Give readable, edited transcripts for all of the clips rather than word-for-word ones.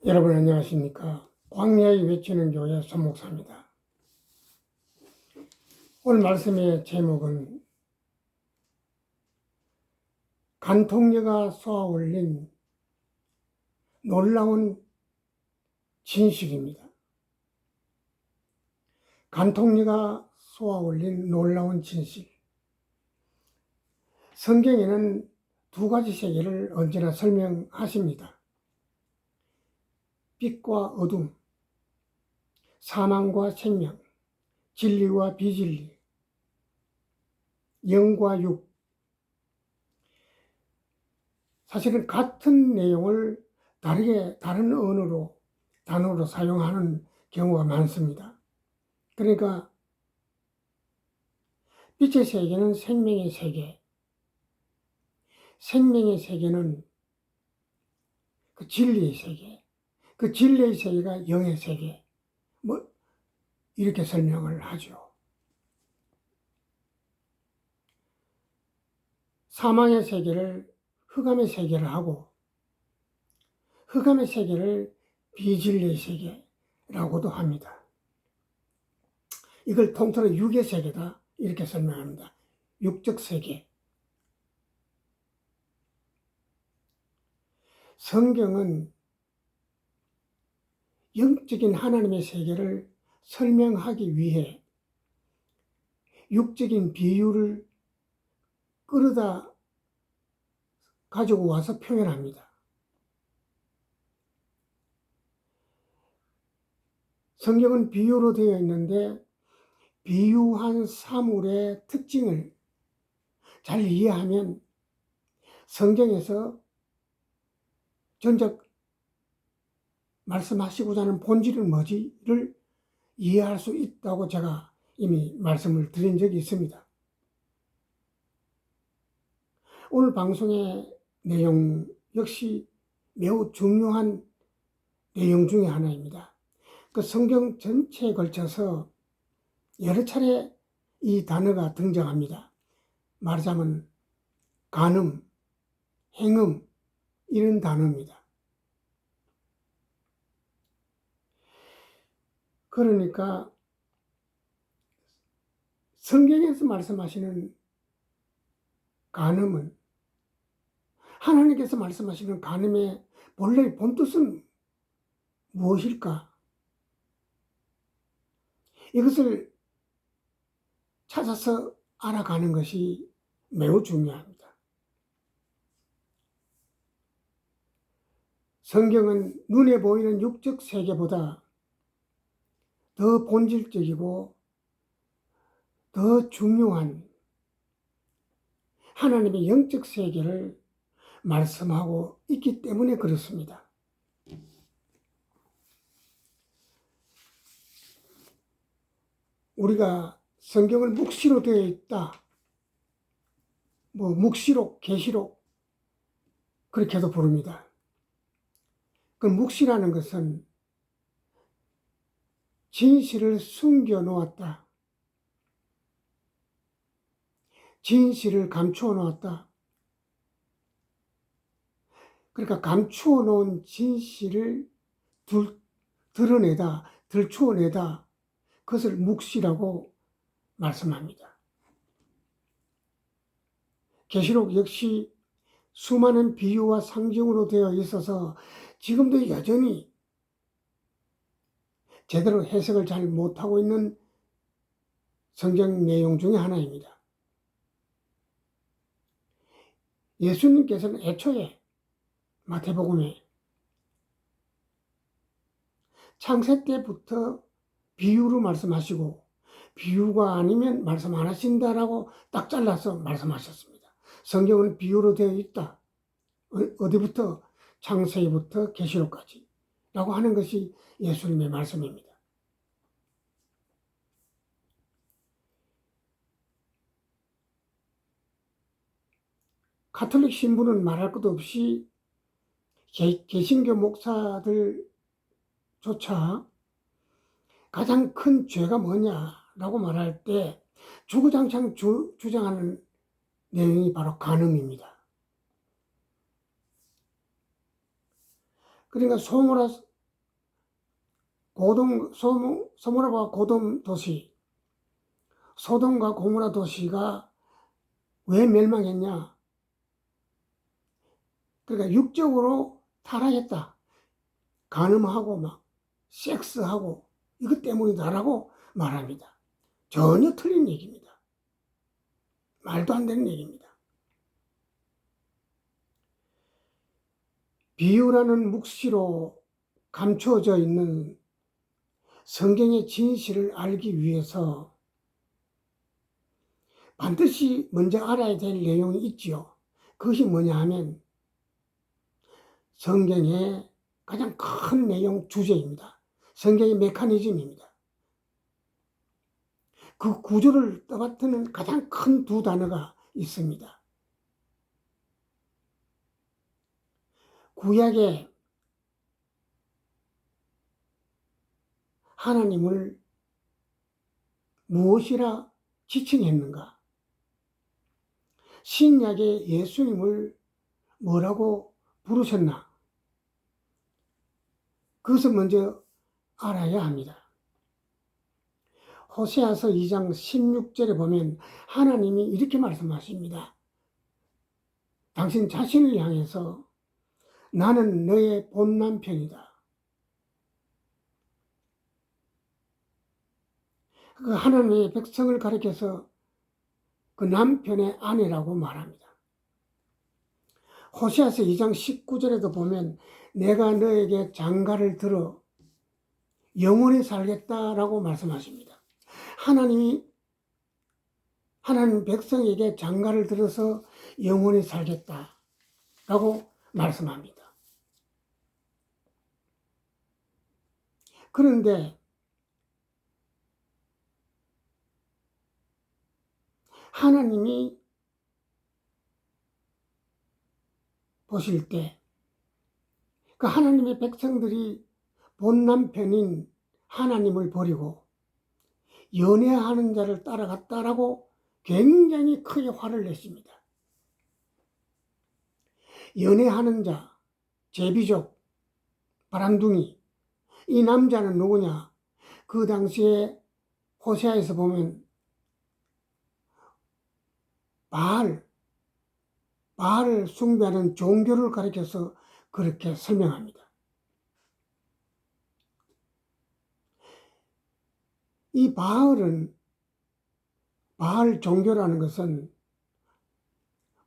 여러분 안녕하십니까? 광야에 외치는 교회 손목사입니다. 오늘 말씀의 제목은 간통녀가 쏘아 올린 놀라운 진실입니다. 간통녀가 쏘아 올린 놀라운 진실. 성경에는 두 가지 세계를 언제나 설명하십니다. 빛과 어둠, 사망과 생명, 진리와 비진리, 영과 육. 사실은 같은 내용을 다른 단어로 사용하는 경우가 많습니다. 그러니까 빛의 세계는 생명의 세계, 생명의 세계는 그 진리의 세계, 그 진리의 세계가 영의 세계, 이렇게 설명을 하죠. 사망의 세계를 흑암의 세계를 하고, 흑암의 세계를 비진리의 세계라고도 합니다. 이걸 통틀어 육의 세계다 이렇게 설명합니다. 육적 세계. 성경은 영적인 하나님의 세계를 설명하기 위해 육적인 비유를 끌어다 가지고 와서 표현합니다. 성경은 비유로 되어 있는데 비유한 사물의 특징을 잘 이해하면 성경에서 전적 말씀하시고자 하는 본질은 뭐지를 이해할 수 있다고 제가 이미 말씀을 드린 적이 있습니다. 오늘 방송의 내용 역시 매우 중요한 내용 중에 하나입니다. 그 성경 전체에 걸쳐서 여러 차례 이 단어가 등장합니다. 말하자면 간음, 행음 이런 단어입니다. 그러니까 성경에서 말씀하시는 간음은 하나님께서 말씀하시는 간음의 본래 본뜻은 무엇일까? 이것을 찾아서 알아가는 것이 매우 중요합니다. 성경은 눈에 보이는 육적 세계보다 더 본질적이고 더 중요한 하나님의 영적 세계를 말씀하고 있기 때문에 그렇습니다. 우리가 성경을 묵시로 되어 있다. 묵시록, 계시록 그렇게도 부릅니다. 그 묵시라는 것은 진실을 숨겨 놓았다. 진실을 감추어 놓았다. 그러니까 감추어 놓은 진실을 드러내다, 들추어내다. 그것을 묵시라고 말씀합니다. 계시록 역시 수많은 비유와 상징으로 되어 있어서 지금도 여전히 제대로 해석을 잘 못하고 있는 성경 내용 중에 하나입니다. 예수님께서는 애초에 마태복음에 창세 때부터 비유로 말씀하시고 비유가 아니면 말씀 안 하신다라고 딱 잘라서 말씀하셨습니다. 성경은 비유로 되어 있다. 어디부터? 창세기부터 계시록까지 라고 하는 것이 예수님의 말씀입니다. 가톨릭 신부는 말할 것도 없이 개신교 목사들조차 가장 큰 죄가 뭐냐라고 말할 때 주구장창 주장하는 내용이 바로 간음입니다. 그러니까 소모라와 고돔 도시, 소돔과 고모라 도시가 왜 멸망했냐? 그러니까 육적으로 타락했다. 간음하고 막 섹스하고 이것 때문이다라고 말합니다. 전혀 틀린 얘기입니다. 말도 안 되는 얘기입니다. 비유라는 묵시로 감춰져 있는 성경의 진실을 알기 위해서 반드시 먼저 알아야 될 내용이 있지요. 그것이 뭐냐 하면 성경의 가장 큰 내용 주제입니다. 성경의 메커니즘입니다. 그 구조를 떠받드는 가장 큰 두 단어가 있습니다. 구약에 하나님을 무엇이라 지칭했는가? 신약에 예수님을 뭐라고 부르셨나? 그것을 먼저 알아야 합니다. 호세아서 2장 16절에 보면 하나님이 이렇게 말씀하십니다. 당신 자신을 향해서 나는 너의 본 남편이다. 그 하나님의 백성을 가리켜서 그 남편의 아내라고 말합니다. 호세아서 2장 19절에도 보면 내가 너에게 장가를 들어 영원히 살겠다라고 말씀하십니다. 하나님 백성에게 장가를 들어서 영원히 살겠다라고 말씀합니다. 그런데 하나님이 보실 때 그 하나님의 백성들이 본 남편인 하나님을 버리고 연애하는 자를 따라갔다라고 굉장히 크게 화를 냈습니다. 연애하는 자, 제비족, 바람둥이, 이 남자는 누구냐? 그 당시에 호세아에서 보면 바알을 숭배하는 종교를 가리켜서 그렇게 설명합니다. 이 바알 종교라는 것은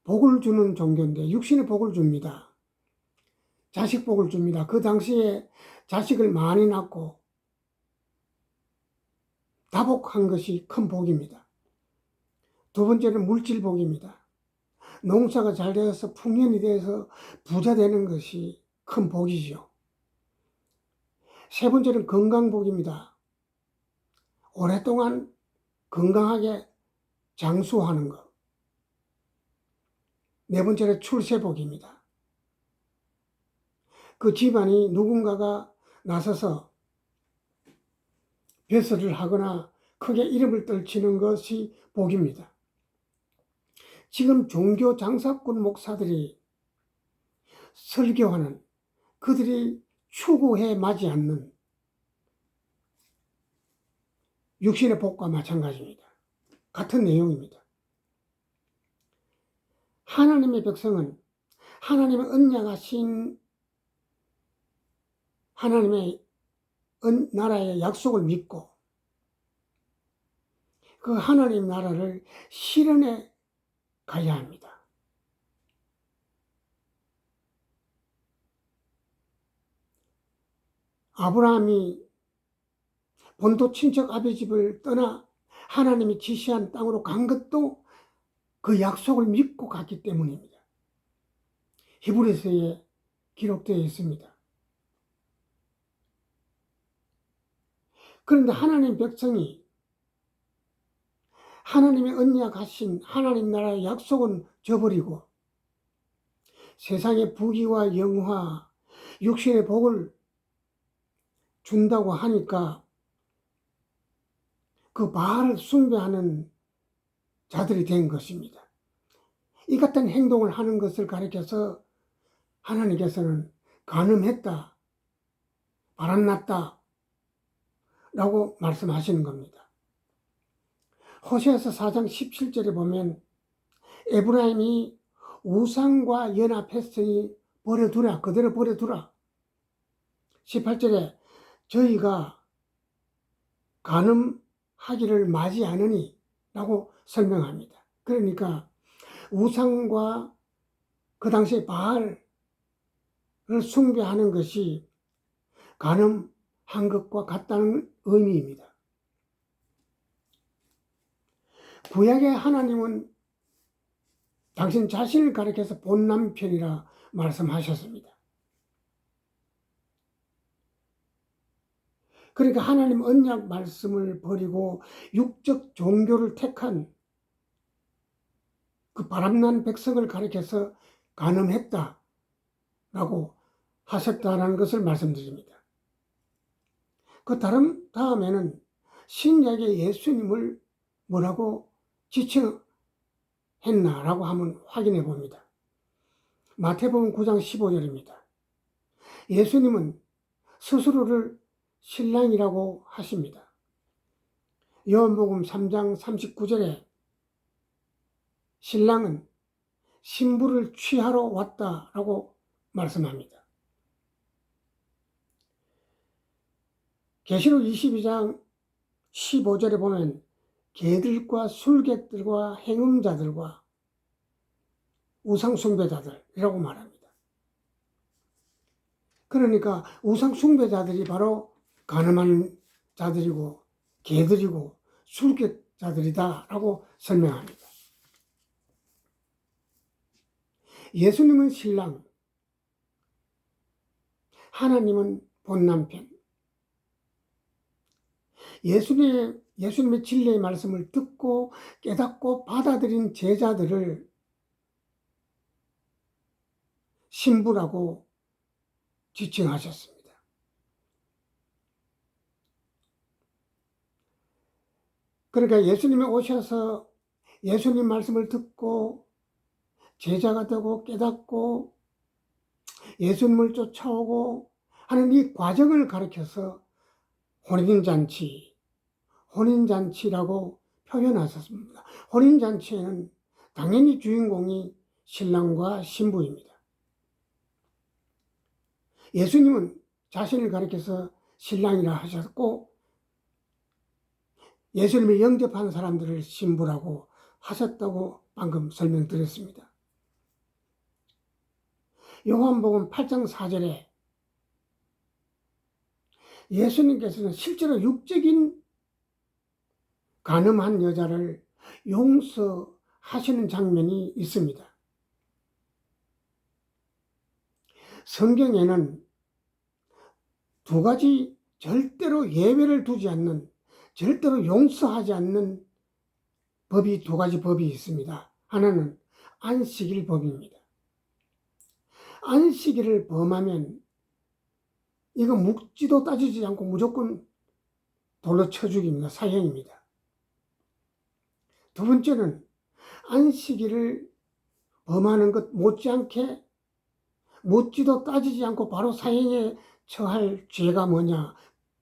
복을 주는 종교인데 육신의 복을 줍니다. 자식 복을 줍니다. 그 당시에 자식을 많이 낳고 다복한 것이 큰 복입니다. 두 번째는 물질 복입니다. 농사가 잘 되어서 풍년이 되어서 부자 되는 것이 큰 복이죠. 세 번째는 건강복입니다. 오랫동안 건강하게 장수하는 것. 네 번째는 출세복입니다. 그 집안이 누군가가 나서서 배설을 하거나 크게 이름을 떨치는 것이 복입니다. 지금 종교 장사꾼 목사들이 설교하는 그들이 추구해 마지 않는 육신의 복과 마찬가지입니다. 같은 내용입니다. 하나님의 백성은 하나님의 언약하신 하나님의 나라의 약속을 믿고 그 하나님 나라를 실현해 가야 합니다. 아브라함이 본토 친척 아비 집을 떠나 하나님이 지시한 땅으로 간 것도 그 약속을 믿고 갔기 때문입니다. 히브리서에 기록되어 있습니다. 그런데 하나님 백성이 하나님의 언약하신 하나님 나라의 약속은 저버리고 세상의 부귀와 영화, 육신의 복을 준다고 하니까 그 바알을 숭배하는 자들이 된 것입니다. 이 같은 행동을 하는 것을 가리켜서 하나님께서는 간음했다, 바람났다, 라고 말씀하시는 겁니다. 호세아서 4장 17절에 보면 에브라임이 우상과 연합했으니 버려두라, 그대로 버려두라. 18절에 저희가 간음하기를 맞이하느니 라고 설명합니다. 그러니까 우상과 그 당시에 바알을 숭배하는 것이 간음한 것과 같다는 의미입니다. 구약의 하나님은 당신 자신을 가리켜서 본 남편이라 말씀하셨습니다. 그러니까 하나님 언약 말씀을 버리고 육적 종교를 택한 그 바람난 백성을 가리켜서 간음했다라고 하셨다는 것을 말씀드립니다. 그 다음에는 신약의 예수님을 뭐라고 지칭했나라고 한번 확인해 봅니다. 마태복음 9장 15절입니다. 예수님은 스스로를 신랑이라고 하십니다. 요한복음 3장 39절에 신랑은 신부를 취하러 왔다라고 말씀합니다. 계시록 22장 15절에 보면 개들과 술객들과 행음자들과 우상숭배자들이라고 말합니다. 그러니까 우상숭배자들이 바로 간음한 자들이고 개들이고 술객자들이다라고 설명합니다. 예수님은 신랑, 하나님은 본남편. 예수님의 진리의 말씀을 듣고 깨닫고 받아들인 제자들을 신부라고 지칭하셨습니다. 그러니까 예수님이 오셔서 예수님 말씀을 듣고 제자가 되고 깨닫고 예수님을 쫓아오고 하는 이 과정을 가르쳐서 혼인잔치라고 표현하셨습니다. 혼인잔치에는 당연히 주인공이 신랑과 신부입니다. 예수님은 자신을 가리켜서 신랑이라 하셨고 예수님을 영접한 사람들을 신부라고 하셨다고 방금 설명드렸습니다. 요한복음 8장 4절에 예수님께서는 실제로 육적인 간음한 여자를 용서하시는 장면이 있습니다. 성경에는 두 가지 절대로 예외를 두지 않는, 절대로 용서하지 않는 법이 두 가지 법이 있습니다. 하나는 안식일 법입니다. 안식일을 범하면 이거 묻지도 따지지 않고 무조건 돌로 쳐 죽입니다. 사형입니다. 두 번째는 안식일을 범하는 것 못지않게 묻지도 따지지 않고 바로 사형에 처할 죄가 뭐냐?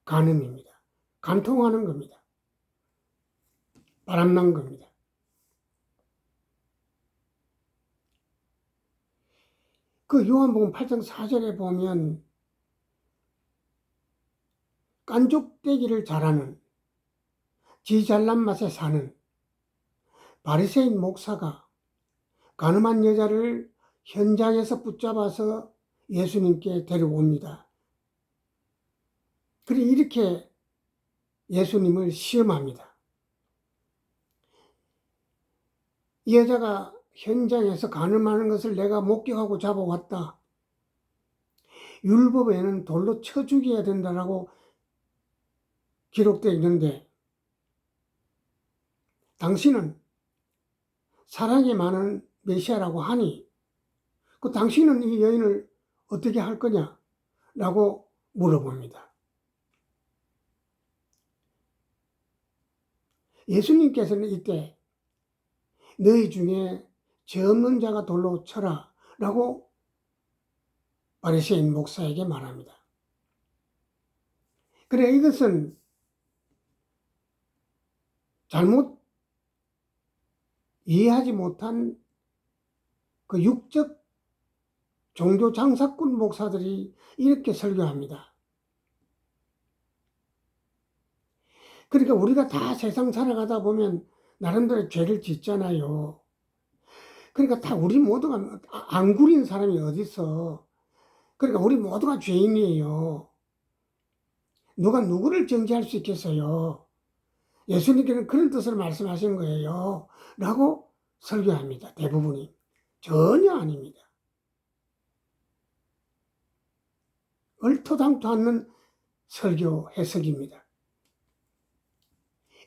간음입니다. 간통하는 겁니다. 바람난 겁니다. 그 요한복음 8장 4절에 보면 깐족되기를 잘하는 지 잘난 맛에 사는 바리새인 목사가 간음한 여자를 현장에서 붙잡아서 예수님께 데려옵니다. 그리고 이렇게 예수님을 시험합니다. 이 여자가 현장에서 간음하는 것을 내가 목격하고 잡아왔다. 율법에는 돌로 쳐 죽여야 된다라고 기록되어 있는데 당신은 사랑이 많은 메시아라고 하니 그 당신은 이 여인을 어떻게 할 거냐? 라고 물어봅니다. 예수님께서는 이때 너희 중에 죄 없는 자가 돌로 쳐라 라고 바리새인 목사에게 말합니다. 그래 이것은 잘못 이해하지 못한 그 육적 종교 장사꾼 목사들이 이렇게 설교합니다. 그러니까 우리가 다 세상 살아가다 보면 나름대로 죄를 짓잖아요. 그러니까 다 우리 모두가 안 구린 사람이 어디 있어. 그러니까 우리 모두가 죄인이에요. 누가 누구를 정죄할 수 있겠어요. 예수님께는 그런 뜻으로 말씀하신 거예요. 라고 설교합니다. 대부분이. 전혀 아닙니다. 얼토당토 않는 설교 해석입니다.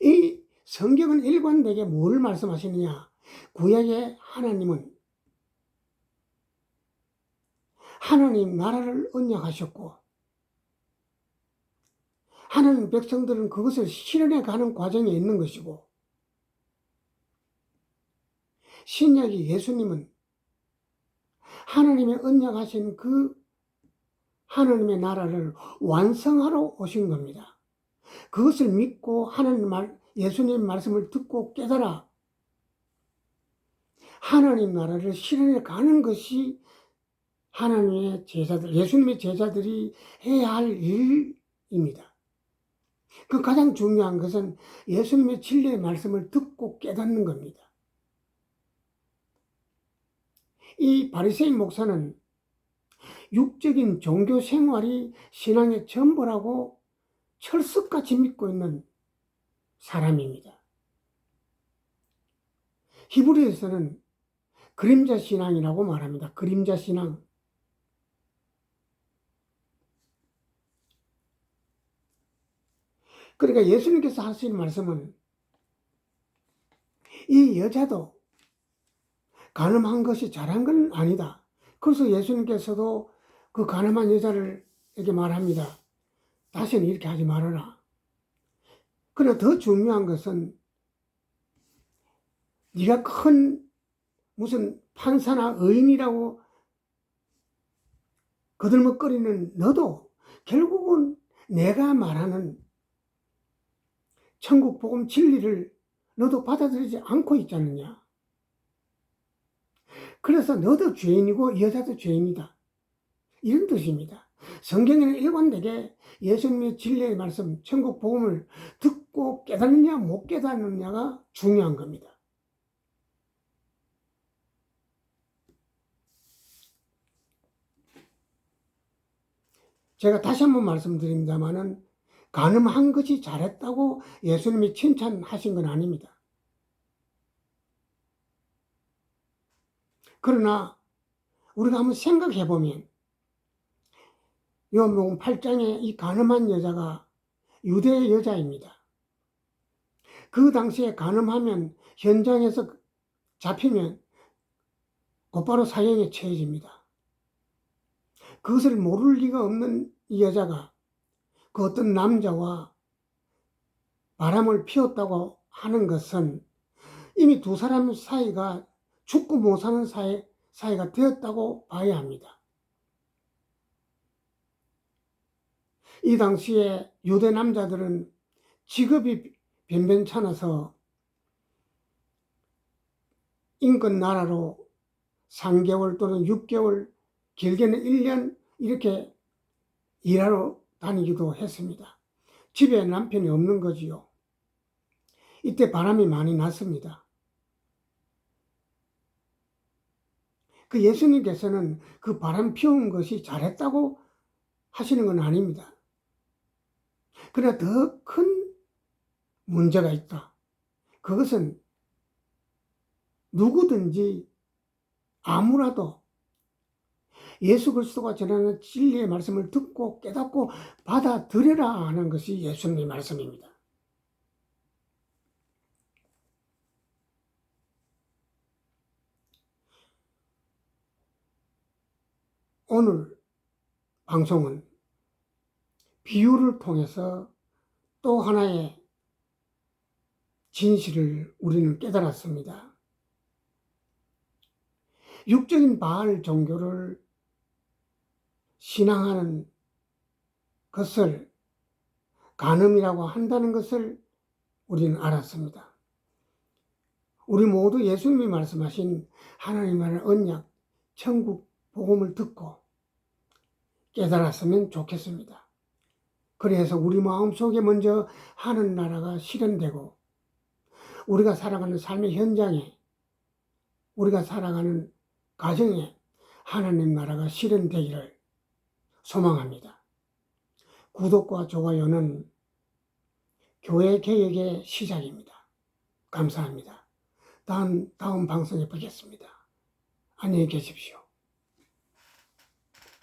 이 성경은 일관되게 뭘 말씀하시느냐? 구약의 하나님은 하나님 나라를 언약하셨고 하나님 백성들은 그것을 실현해 가는 과정에 있는 것이고, 신약이 예수님은 하나님의 언약하신 그 하나님의 나라를 완성하러 오신 겁니다. 그것을 믿고 예수님의 말씀을 듣고 깨달아 하나님 나라를 실현해 가는 것이 하나님의 제자들, 예수님의 제자들이 해야 할 일입니다. 그 가장 중요한 것은 예수님의 진리의 말씀을 듣고 깨닫는 겁니다. 이 바리새인 목사는 육적인 종교 생활이 신앙의 전부라고 철석같이 믿고 있는 사람입니다. 히브리에서는 그림자 신앙이라고 말합니다. 그림자 신앙. 그러니까 예수님께서 하시는 말씀은 이 여자도 가늠한 것이 잘한 건 아니다. 그래서 예수님께서도 그 가늠한 여자를에게 말합니다. 다시는 이렇게 하지 말아라. 그러나 더 중요한 것은 네가 큰 무슨 판사나 의인이라고 거들먹거리는 너도 결국은 내가 말하는 천국 복음 진리를 너도 받아들이지 않고 있지 않느냐. 그래서 너도 죄인이고 이 여자도 죄인이다. 이런 뜻입니다. 성경에는 일관되게 예수님의 진리의 말씀, 천국 복음을 듣고 깨닫느냐 못 깨닫느냐가 중요한 겁니다. 제가 다시 한번 말씀드립니다마는 가늠한 것이 잘했다고 예수님이 칭찬하신 건 아닙니다. 그러나 우리가 한번 생각해 보면 요한복음 8장에 이 가늠한 여자가 유대 여자입니다. 그 당시에 가늠하면 현장에서 잡히면 곧바로 사형에 처해집니다. 그것을 모를 리가 없는 이 여자가 그 어떤 남자와 바람을 피웠다고 하는 것은 이미 두 사람 사이가 죽고 못 사는 사이가 되었다고 봐야 합니다. 이 당시에 유대 남자들은 직업이 변변찮아서 인근 나라로 3개월 또는 6개월, 길게는 1년 이렇게 일하러 다니기도 했습니다. 집에 남편이 없는 거지요. 이때 바람이 많이 났습니다. 그 예수님께서는 그 바람 피운 것이 잘했다고 하시는 건 아닙니다. 그러나 더 큰 문제가 있다. 그것은 누구든지 아무라도 예수 그리스도가 전하는 진리의 말씀을 듣고 깨닫고 받아들여라 하는 것이 예수님의 말씀입니다. 오늘 방송은 비유를 통해서 또 하나의 진실을 우리는 깨달았습니다. 육적인 바알 종교를 신앙하는 것을 간음이라고 한다는 것을 우리는 알았습니다. 우리 모두 예수님이 말씀하신 하나님의 언약, 천국 복음을 듣고 깨달았으면 좋겠습니다. 그래서 우리 마음속에 먼저 하는 나라가 실현되고 우리가 살아가는 삶의 현장에, 우리가 살아가는 가정에 하나님 나라가 실현되기를 소망합니다. 구독과 좋아요는 교회 개혁의 시작입니다. 감사합니다. 다음 방송에 뵙겠습니다. 안녕히 계십시오.